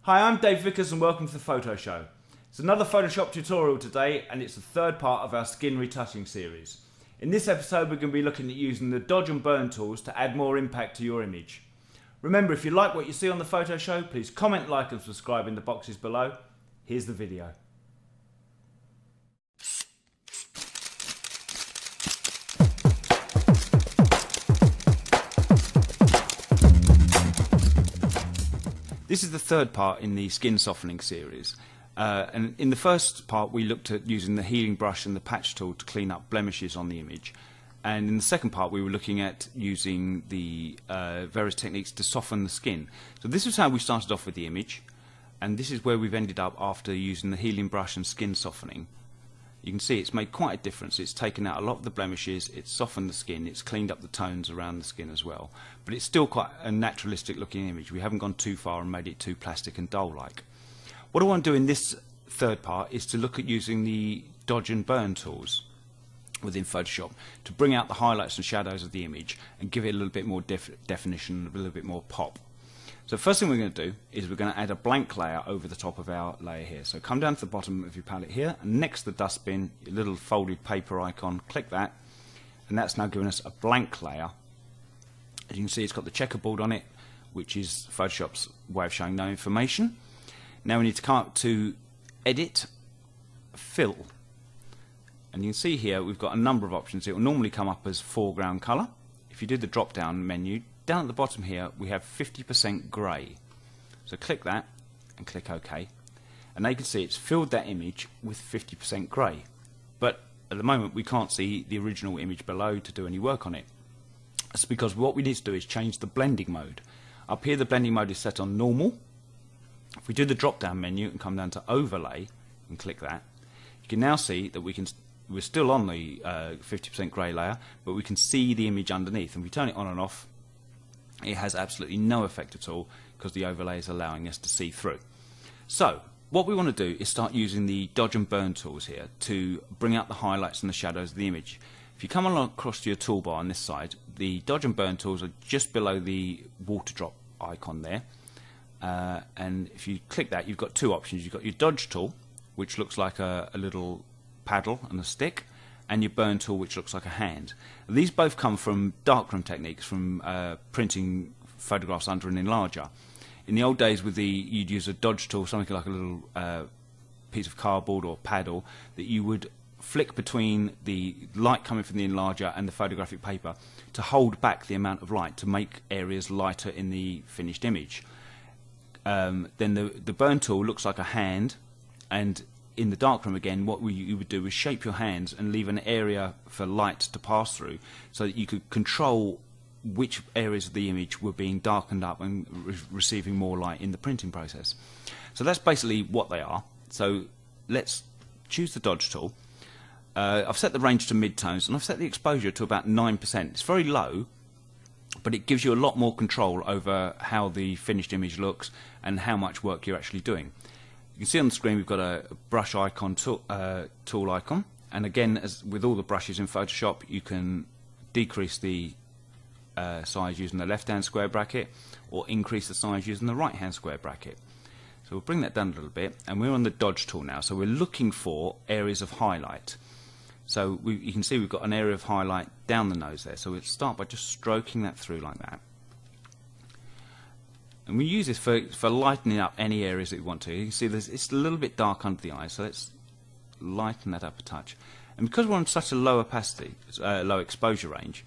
Hi, I'm Dave Vickers and welcome to the Photo Show. It's another Photoshop tutorial today and it's the third part of our skin retouching series. In this episode we're going to be looking at using the dodge and burn tools to add more impact to your image. Remember, if you like what you see on the Photo Show, please comment, like and subscribe in the boxes below. Here's the video. This is the third part in the skin softening series, and in the first part we looked at using the healing brush and the patch tool to clean up blemishes on the image, and in the second part we were looking at using the various techniques to soften the skin. So this is how we started off with the image, and this is where we've ended up after using the healing brush and skin softening. You can see it's made quite a difference. It's taken out a lot of the blemishes, it's softened the skin, it's cleaned up the tones around the skin as well. But it's still quite a naturalistic looking image. We haven't gone too far and made it too plastic and dull like. What I want to do in this third part is to look at using the dodge and burn tools within Photoshop to bring out the highlights and shadows of the image and give it a little bit more definition, a little bit more pop. So first thing we're going to do is we're going to add a blank layer over the top of our layer here. So come down to the bottom of your palette here, and next to the dustbin, your little folded paper icon, click that, and that's now giving us a blank layer. As you can see, it's got the checkerboard on it, which is Photoshop's way of showing no information. Now we need to come up to Edit, Fill, and you can see here we've got a number of options. It will normally come up as foreground colour. If you do the drop down menu, down at the bottom here we have 50% grey. So click that and click OK, and now you can see it's filled that image with 50% grey. But at the moment we can't see the original image below to do any work on it. That's because what we need to do is change the blending mode. Up here the blending mode is set on normal. If we do the drop down menu and come down to overlay and click that, you can now see that we're still on the 50% grey layer, but we can see the image underneath, and if we turn it on and off it has absolutely no effect at all because the overlay is allowing us to see through. So what we want to do is start using the dodge and burn tools here to bring out the highlights and the shadows of the image. If you come along across to your toolbar on this side, the dodge and burn tools are just below the water drop icon there, and if you click that you've got two options. You've got your dodge tool, which looks like a little paddle and a stick, and your burn tool, which looks like a hand. These both come from darkroom techniques, from printing photographs under an enlarger. In the old days you'd use a dodge tool, something like a little piece of cardboard or paddle that you would flick between the light coming from the enlarger and the photographic paper to hold back the amount of light to make areas lighter in the finished image. Then the burn tool looks like a hand, and in the darkroom again what you would do is shape your hands and leave an area for light to pass through so that you could control which areas of the image were being darkened up and receiving more light in the printing process. So that's basically what they are. So let's choose the dodge tool. I've set the range to mid-tones and I've set the exposure to about 9%. It's very low, but it gives you a lot more control over how the finished image looks and how much work you're actually doing. You can see on the screen we've got a brush icon, tool icon, and again, as with all the brushes in Photoshop, you can decrease the size using the left hand square bracket or increase the size using the right hand square bracket. So we'll bring that down a little bit, and we're on the dodge tool now, so we're looking for areas of highlight. So you can see we've got an area of highlight down the nose there, so we'll start by just stroking that through like that. And we use this for lightening up any areas that we want to. You can see it's a little bit dark under the eyes, so let's lighten that up a touch. And because we're on such a low opacity, low exposure range,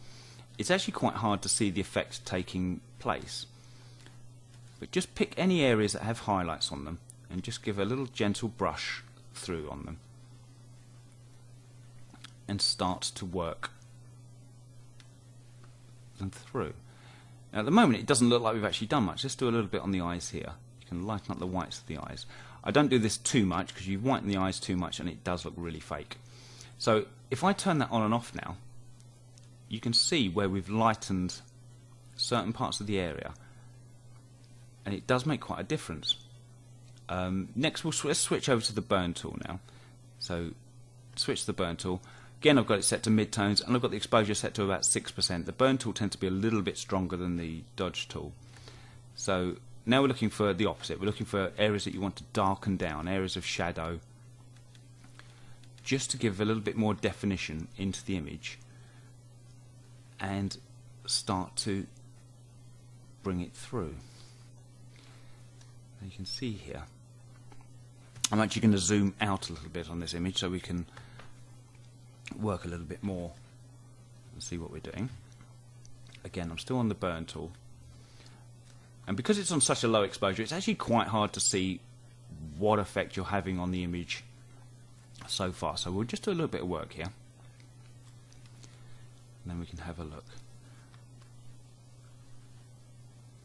it's actually quite hard to see the effect taking place. But just pick any areas that have highlights on them and just give a little gentle brush through on them and start to work them through. Now at the moment it doesn't look like we've actually done much. Let's do a little bit on the eyes here. You can lighten up the whites of the eyes. I don't do this too much because you whiten the eyes too much and it does look really fake. So if I turn that on and off now, you can see where we've lightened certain parts of the area, and it does make quite a difference. Next let's switch over to the burn tool now. So switch to the burn tool. Again, I've got it set to mid-tones, and I've got the exposure set to about 6%. The burn tool tends to be a little bit stronger than the dodge tool. So now we're looking for the opposite. We're looking for areas that you want to darken down, areas of shadow, just to give a little bit more definition into the image and start to bring it through. You can see here, I'm actually going to zoom out a little bit on this image so we can work a little bit more and see what we're doing. Again, I'm still on the burn tool, and because it's on such a low exposure, it's actually quite hard to see what effect you're having on the image so far. So we'll just do a little bit of work here, and then we can have a look.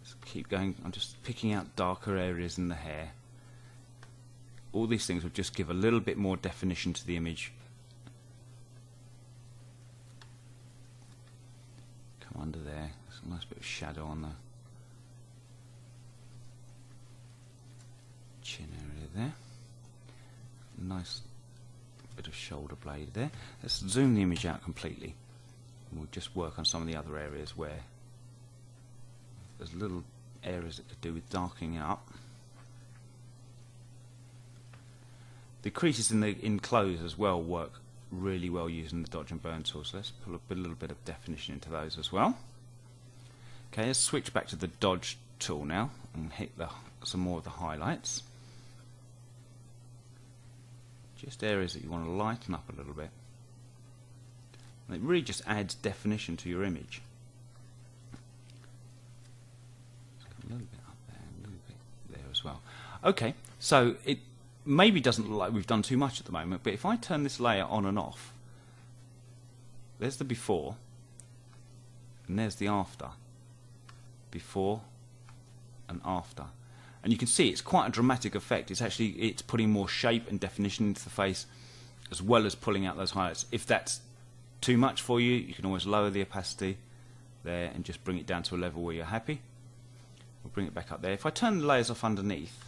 Let's keep going. I'm just picking out darker areas in the hair. All these things will just give a little bit more definition to the image. Come under there. There's a nice bit of shadow on the chin area there. Nice bit of shoulder blade there. Let's zoom the image out completely, and we'll just work on some of the other areas where there's little areas that could do with darkening up. The creases in clothes as well work really well using the dodge and burn tool, so let's put a little bit of definition into those as well. Okay, let's switch back to the dodge tool now and hit some more of the highlights. Just areas that you want to lighten up a little bit. And it really just adds definition to your image. A little bit up there, a little bit there as well. Okay, so it maybe doesn't look like we've done too much at the moment, but if I turn this layer on and off, there's the before and there's the after. Before and after. And you can see it's quite a dramatic effect. It's putting more shape and definition into the face, as well as pulling out those highlights. If that's too much for you, you can always lower the opacity there and just bring it down to a level where you're happy. We'll bring it back up there. If I turn the layers off underneath,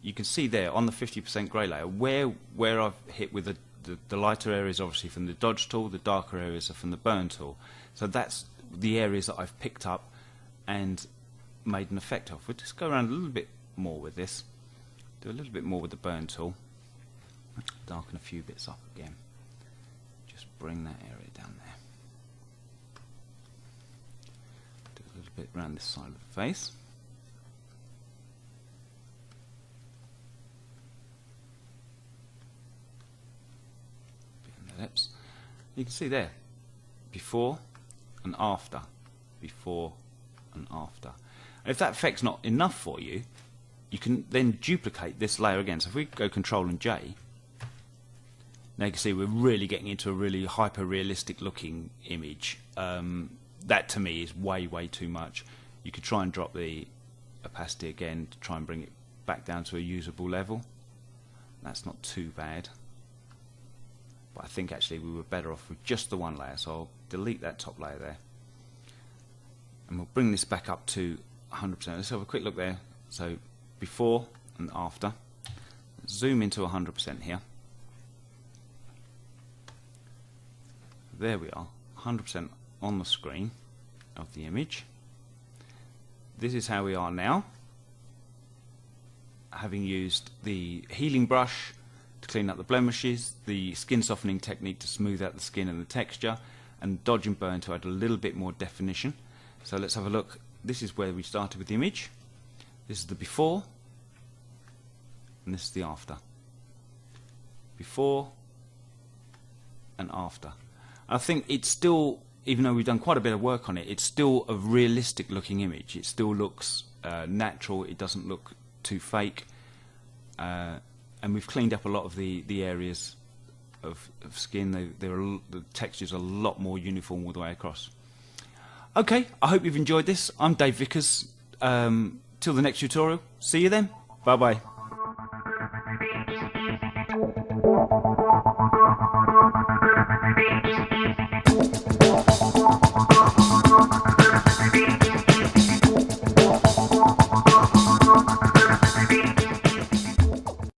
you can see there on the 50% grey layer where I've hit with the lighter areas, obviously from the dodge tool, the darker areas are from the burn tool. So that's the areas that I've picked up and made an effect of. We'll just go around a little bit more with this, do a little bit more with the burn tool, darken a few bits up again, just bring that area down there, do a little bit around this side of the face. Lips. You can see there, before and after, before and after. And if that effect's not enough for you, you can then duplicate this layer again. So if we go Control and J, now you can see we're really getting into a really hyper-realistic looking image. That to me is way too much. You could try and drop the opacity again to try and bring it back down to a usable level. That's not too bad. But I think actually we were better off with just the one layer, so I'll delete that top layer there. And we'll bring this back up to 100%. Let's have a quick look there. So before and after. Zoom into 100% here. There we are, 100% on the screen of the image. This is how we are now, having used the healing brush to clean up the blemishes, the skin softening technique to smooth out the skin and the texture, and dodge and burn to add a little bit more definition. So let's have a look. This is where we started with the image. This is the before, and this is the after. Before and after. I think it's still, even though we've done quite a bit of work on it, it's still a realistic looking image. It still looks natural, it doesn't look too fake. And we've cleaned up a lot of the areas of skin. The texture's a lot more uniform all the way across. Okay, I hope you've enjoyed this. I'm Dave Vickers. Till the next tutorial, see you then. Bye bye.